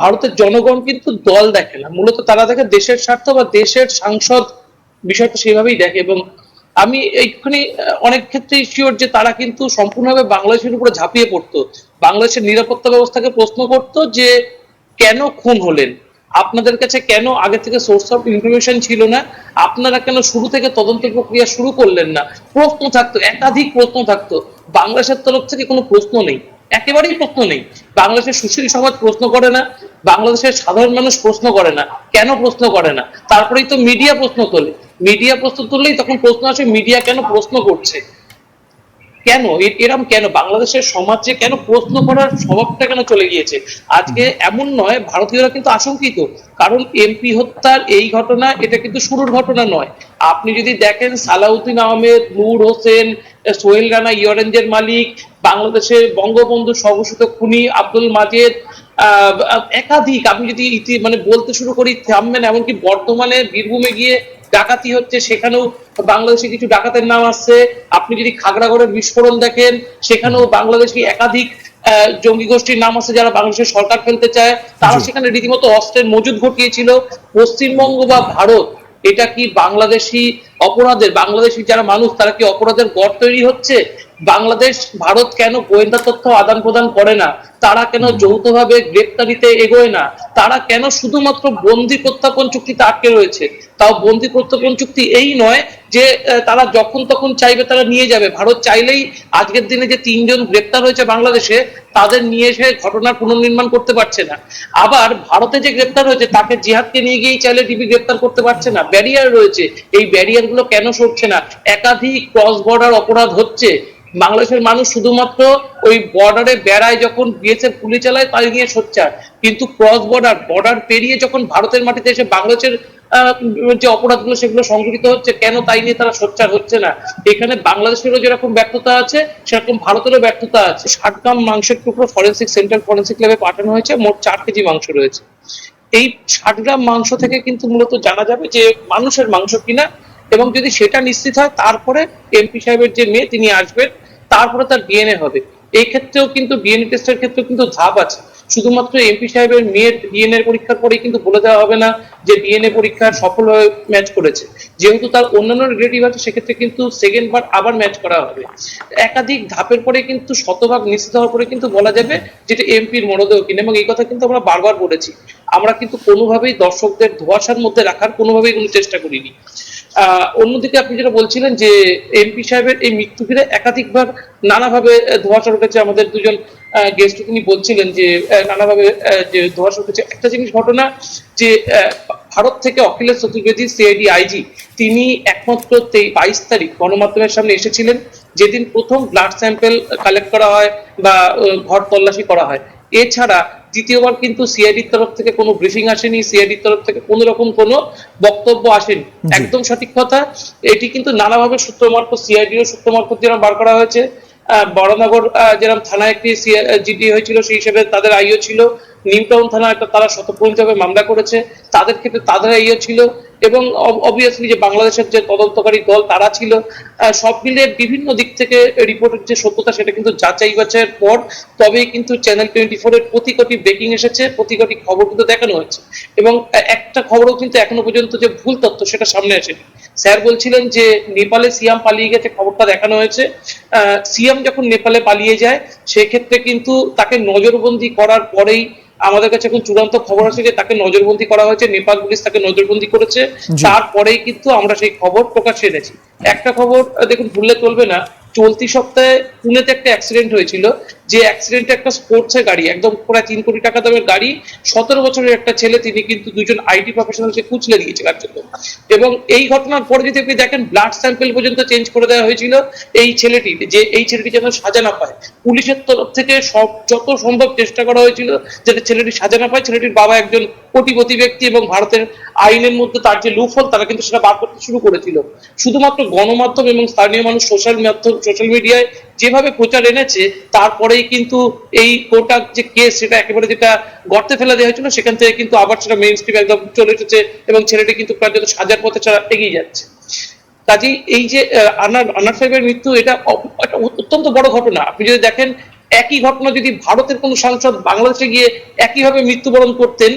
ভারতের জনগণ কিন্তু দল দেখে না, মূলত তারা দেখে দেশের স্বার্থ বা দেশের সাংসদ, বিষয়টা সেইভাবেই দেখে। এবং আমি এইখানে অনেক ক্ষেত্রেই শিওর যে তারা কিন্তু সম্পূর্ণভাবে বাংলাদেশের উপরে ঝাঁপিয়ে পড়তো, বাংলাদেশের নিরাপত্তা ব্যবস্থাকে প্রশ্ন করতো যে কেন খুন হলেন, আপনাদের কাছে কেন আগে থেকে সোর্স অফ ইনফরমেশন ছিল না, আপনারা কেন শুরু থেকে তদন্ত প্রক্রিয়া শুরু করলেন না, প্রশ্ন থাকতো, একাধিক প্রশ্ন থাকতো। বাংলাদেশের তরফ থেকে কোনো প্রশ্ন নেই, একেবারেই প্রশ্ন নেই। বাংলাদেশের সুশীল সমাজ প্রশ্ন করে না, বাংলাদেশের সাধারণ মানুষ প্রশ্ন করে না। কেন প্রশ্ন করে না? তারপরেই তো মিডিয়া প্রশ্ন তোলে, মিডিয়া প্রশ্ন তুললেই তখন প্রশ্ন আসে মিডিয়া কেন প্রশ্ন করছে, কেন এরম, কেন বাংলাদেশের সমাজে কেন প্রশ্ন করার স্বভাবটা কেন চলে গিয়েছে। আজকে এমন নয়, ভারতীয়রা কিন্তু আশঙ্কিত, কারণ এমপি হত্যার এই ঘটনা এটা কিন্তু শুরুর ঘটনা নয়। আপনি যদি দেখেন সালাউদ্দিন আহমেদ, নূর হোসেন, সোহেল রানা ইয়রেঞ্জের মালিক, বাংলাদেশের বঙ্গবন্ধু স্বঘোষিত খুনি আব্দুল মাজেদ, একাধিক, আমি যদি মানে বলতে শুরু করি থামবেন। এমনকি বর্তমানে বীরভূমে গিয়ে ডাকাতি হচ্ছে, সেখানেও বাংলাদেশে কিছু ডাকাতের নাম আসছে। আপনি যদি খাগড়াগড়ের বিস্ফোরণ দেখেন, সেখানেও বাংলাদেশি একাধিক জঙ্গি গোষ্ঠীর নাম আছে যারা বাংলাদেশের সরকার ফেলতে চায়, তারা জি। সেখানে রীতিমতো অস্ত্রের মজুদ ঘটিয়েছিল। পশ্চিমবঙ্গ বা ভারত, এটা কি বাংলাদেশি অপরাধের, বাংলাদেশি যারা মানুষ তারা কি অপরাধের গড় তৈরি হচ্ছে? বাংলাদেশ ভারত কেন গোয়েন্দা তথ্য আদান প্রদান করে না? তারা কেন যৌথভাবে গ্রেপ্তারিতে এগোয় না? তারা কেন শুধুমাত্র বন্দি প্রত্যাপন চুক্তিতে আটকে রয়েছে? তাও বন্দি প্রত্যাপন চুক্তি এই নয় যে তারা যখন তখন চাইবে তারা নিয়ে যাবে। ভারত চাইলেই আজকের দিনে যে 3 জন গ্রেপ্তার হয়েছে বাংলাদেশে, তাদের নিয়ে এসে ঘটনার পুনর্নির্মাণ করতে পারছে না। আবার ভারতে যে গ্রেপ্তার হয়েছে তাকে জিহাদকে নিয়ে গিয়েই চাইলে ডিবি গ্রেপ্তার করতে পারছে না। ব্যারিয়ার রয়েছে, এই ব্যারিয়ার গুলো কেন সরছে না? একাধিক ক্রস বর্ডার অপরাধ হচ্ছে, বাংলাদেশের মানুষ শুধুমাত্র ওই বর্ডারে বেড়ায় যখন বিএসএফ গুলি চালায় তাই নিয়ে সোচ্চার, কিন্তু ক্রস বর্ডার, বর্ডার পেরিয়ে যখন ভারতের মাটিতে এসে বাংলাদেশের যে অপরাধগুলো সেগুলো সংঘটিত হচ্ছে, কেন তাই নিয়ে তারা সোচ্চার হচ্ছে না? এখানে বাংলাদেশেরও যেরকম ব্যর্থতা আছে, সেরকম ভারতেরও ব্যর্থতা আছে। 60 গ্রাম মাংসের টুকরো ফরেন্সিক সেন্ট্রাল ফরেন্সিক ল্যাবে পাঠানো হয়েছে, মোট 4 কেজি মাংস রয়েছে। এই 60 গ্রাম মাংস থেকে কিন্তু মূলত জানা যাবে যে মানুষের মাংস কিনা, এবং যদি সেটা নিশ্চিত হয় তারপরে এমপি সাহেবের যে মেয়ে তিনি আসবেন, তারপরে তার ডিএনএ হবে। এই ক্ষেত্রেও কিন্তু ডিএনএ টেস্টের ক্ষেত্রেও কিন্তু ধাপ আছে। শুধুমাত্র এমপি সাহেবের মেয়ের ডিএনএ পরীক্ষার পরেই কিন্তু বলে দেওয়া হবে না যে ডিএনএ পরীক্ষার সফলভাবে ম্যাচ করেছে। যেহেতু তার অন্যান্য রিলেটিভ আছে, সেক্ষেত্রে কিন্তু সেকেন্ড বার আবার ম্যাচ করা হবে। একাধিক ধাপের পরে কিন্তু শতভাগ নিশ্চিত হওয়ার পরে কিন্তু বলা যাবে যেটা এমপির মরদেহ কিনা, এবং এই কথা কিন্তু আমরা বারবার বলেছি। আমরা কিন্তু কোনোভাবেই দর্শকদের ধোঁয়াশার মধ্যে রাখার কোনোভাবেই কোনো চেষ্টা করিনি। অন্যদিকে আপনি যেটা বলছিলেন যে এমপি সাহেবের এই মৃত্যু ঘিরে একাধিকবার নানাভাবে ধোঁয়াশা উঠেছে, আমাদের দুজন গেস্ট তিনি বলছিলেন যে নানাভাবে যে ধোঁয়াশা উঠেছে। একটা জিনিস ঘটনা যে ভারত থেকে অখিলেশ চতুর্বেদী সিআইডি আইজি, তিনি একমাত্র 22 তারিখ গণমাধ্যমের সামনে এসেছিলেন, যেদিন প্রথম ব্লাড স্যাম্পেল কালেক্ট করা হয় বা ঘর তল্লাশি করা হয়। এছাড়া দ্বিতীয়বার কিন্তু সিআইডির তরফ থেকে কোনো ব্রিফিং আসেনি, সিআইডির তরফ থেকে কোনো রকম কোনো বক্তব্য আসেনি। জি। একদম সঠিক কথা। এটি কিন্তু নানাভাবে সূত্র মারফত, সিআইডিও সূত্র মারফত যেরকম বার করা হয়েছে, বড়নগর যেরকম থানায় একটি জিডি হয়েছিল, সেই হিসেবে তাদের আইও ছিল। নিউ টাউন থানা একটা তারা স্বতঃপ্রণীতভাবে মামলা করেছে, তাদের ক্ষেত্রে তাদের আইও ছিল। এবং অবভিয়াসলি যে বাংলাদেশের যে তদন্তকারী দল তারা ছিল। সব মিলে বিভিন্ন দিক থেকে রিপোর্টের যে সত্যতা সেটা কিন্তু যাচাই বাছাইয়ের পর তবেই কিন্তু চ্যানেল 24 এর প্রতি কটি ব্রেকিং এসেছে, প্রতি কটি খবর কিন্তু দেখানো হয়েছে। এবং একটা খবরও কিন্তু এখনো পর্যন্ত যে ভুল তথ্য সেটা সামনে আসেনি। স্যার বলছিলেন যে নেপালে সিয়াম পালিয়ে গেছে, খবরটা দেখানো হয়েছে। সিয়াম যখন নেপালে পালিয়ে যায়, সেক্ষেত্রে কিন্তু তাকে নজরবন্দি করার পরেই আমাদের কাছে এখন চূড়ান্ত খবর আছে যে তাকে নজরবন্দি করা হয়েছে, নেপাল পুলিশ তাকে নজরবন্দি করেছে। জি। তারপরেই কিন্তু আমরা সেই খবর প্রকাশ্যে এনেছি। একটা খবর দেখুন, ভুললে চলবে না, চলতি সপ্তাহে পুনেতে একটা অ্যাক্সিডেন্ট হয়েছিল, যে অ্যাক্সিডেন্টে একটা স্পোর্টসের গাড়ি, একদম প্রায় 3 কোটি টাকা দামের গাড়ি, 17 বছরের একটা ছেলে, তিনি কিন্তু দুজন আইটি প্রফেশনাল সে কুচলে দিয়েছে কার জন্য। এবং এই ঘটনার পরে যদি আপনি দেখেন, ব্লাড স্যাম্পেল পর্যন্ত চেঞ্জ করে দেওয়া হয়েছিল এই ছেলেটি, যে এই ছেলেটি যেন সাজা না পায়। পুলিশের তরফ থেকে সব যত সম্ভব চেষ্টা করা হয়েছিল যাতে ছেলেটি সাজা না পায়। ছেলেটির বাবা একজন কোটিপতি ব্যক্তি, এবং ভারতের আইনের মধ্যে তার যে লুফল তারা কিন্তু সেটা বার করতে শুরু করেছিল। শুধুমাত্র গণমাধ্যম এবং স্থানীয় মানুষ সোশ্যাল মিডিয়ায় যেভাবে প্রচার এনেছে, তারপরেই কিন্তু এই কোটার যে কেস সেটা একেবারে যেটা গর্তে ফেলে দেওয়া হয়েছিল, সেখান থেকে কিন্তু আবার সেটা মেইন স্ট্রিমে একদম চলে এসেছে, এবং ছেলেটি কিন্তু কার্যত সাজার পথে ছাড়া এগিয়ে যাচ্ছে। কাজেই এই যে আনার সাহেবের মৃত্যু, এটা একটা অত্যন্ত বড় ঘটনা। আপনি যদি দেখেন, একই ঘটনা যদি ভারতের কোন সাংসদ বাংলাদেশে গিয়ে একইভাবে মৃত্যুবরণ করতেন,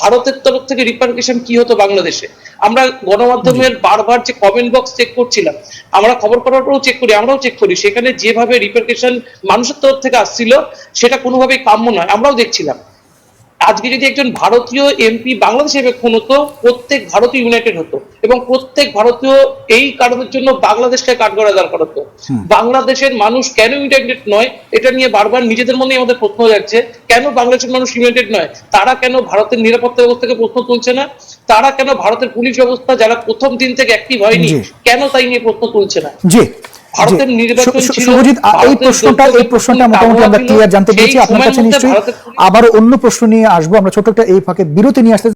ভারতের তরফ থেকে রিপারকেশন কি হতো বাংলাদেশে? আমরা গণমাধ্যমের বারবার যে কমেন্ট বক্স চেক করছিলাম, আমরা খবর করার পরেও চেক করি, আমরাও চেক করি, সেখানে যেভাবে রিপারকেশন মানুষের তরফ থেকে আসছিল সেটা কোনোভাবেই কাম্য নয়, আমরাও দেখছিলাম। আজকে যদি একজন ভারতীয় এমপি বাংলাদেশে খুন হতো, প্রত্যেক ভারতীয় ইউনাইটেড হতো এবং প্রত্যেক ভারতীয় এই কারণের জন্য বাংলাদেশকে কাঠগড়া দাঁড় করাতো। বাংলাদেশের মানুষ কেন ইউনাইটেড নয় এটা নিয়ে বারবার নিজেদের মধ্যে আমাদের প্রশ্ন যাচ্ছে, কেন বাংলাদেশের মানুষ ইউনাইটেড নয়? তারা কেন ভারতের নিরাপত্তা ব্যবস্থাকে প্রশ্ন তুলছে না? তারা কেন ভারতের পুলিশ ব্যবস্থা যারা প্রথম দিন থেকে অ্যাক্টিভ হয়নি কেন তাই নিয়ে প্রশ্ন তুলছে না? ভারতের নির্বাচন ছিল, এই প্রশ্নটা মোটামুটি আমরা ক্লিয়ার জানতে পেরেছি। আপনার কাছে নিশ্চয়ই আবার অন্য প্রশ্ন নিয়ে আসবো। আমরা ছোট একটা এই ফাঁকে বিরতি নিয়ে আসতে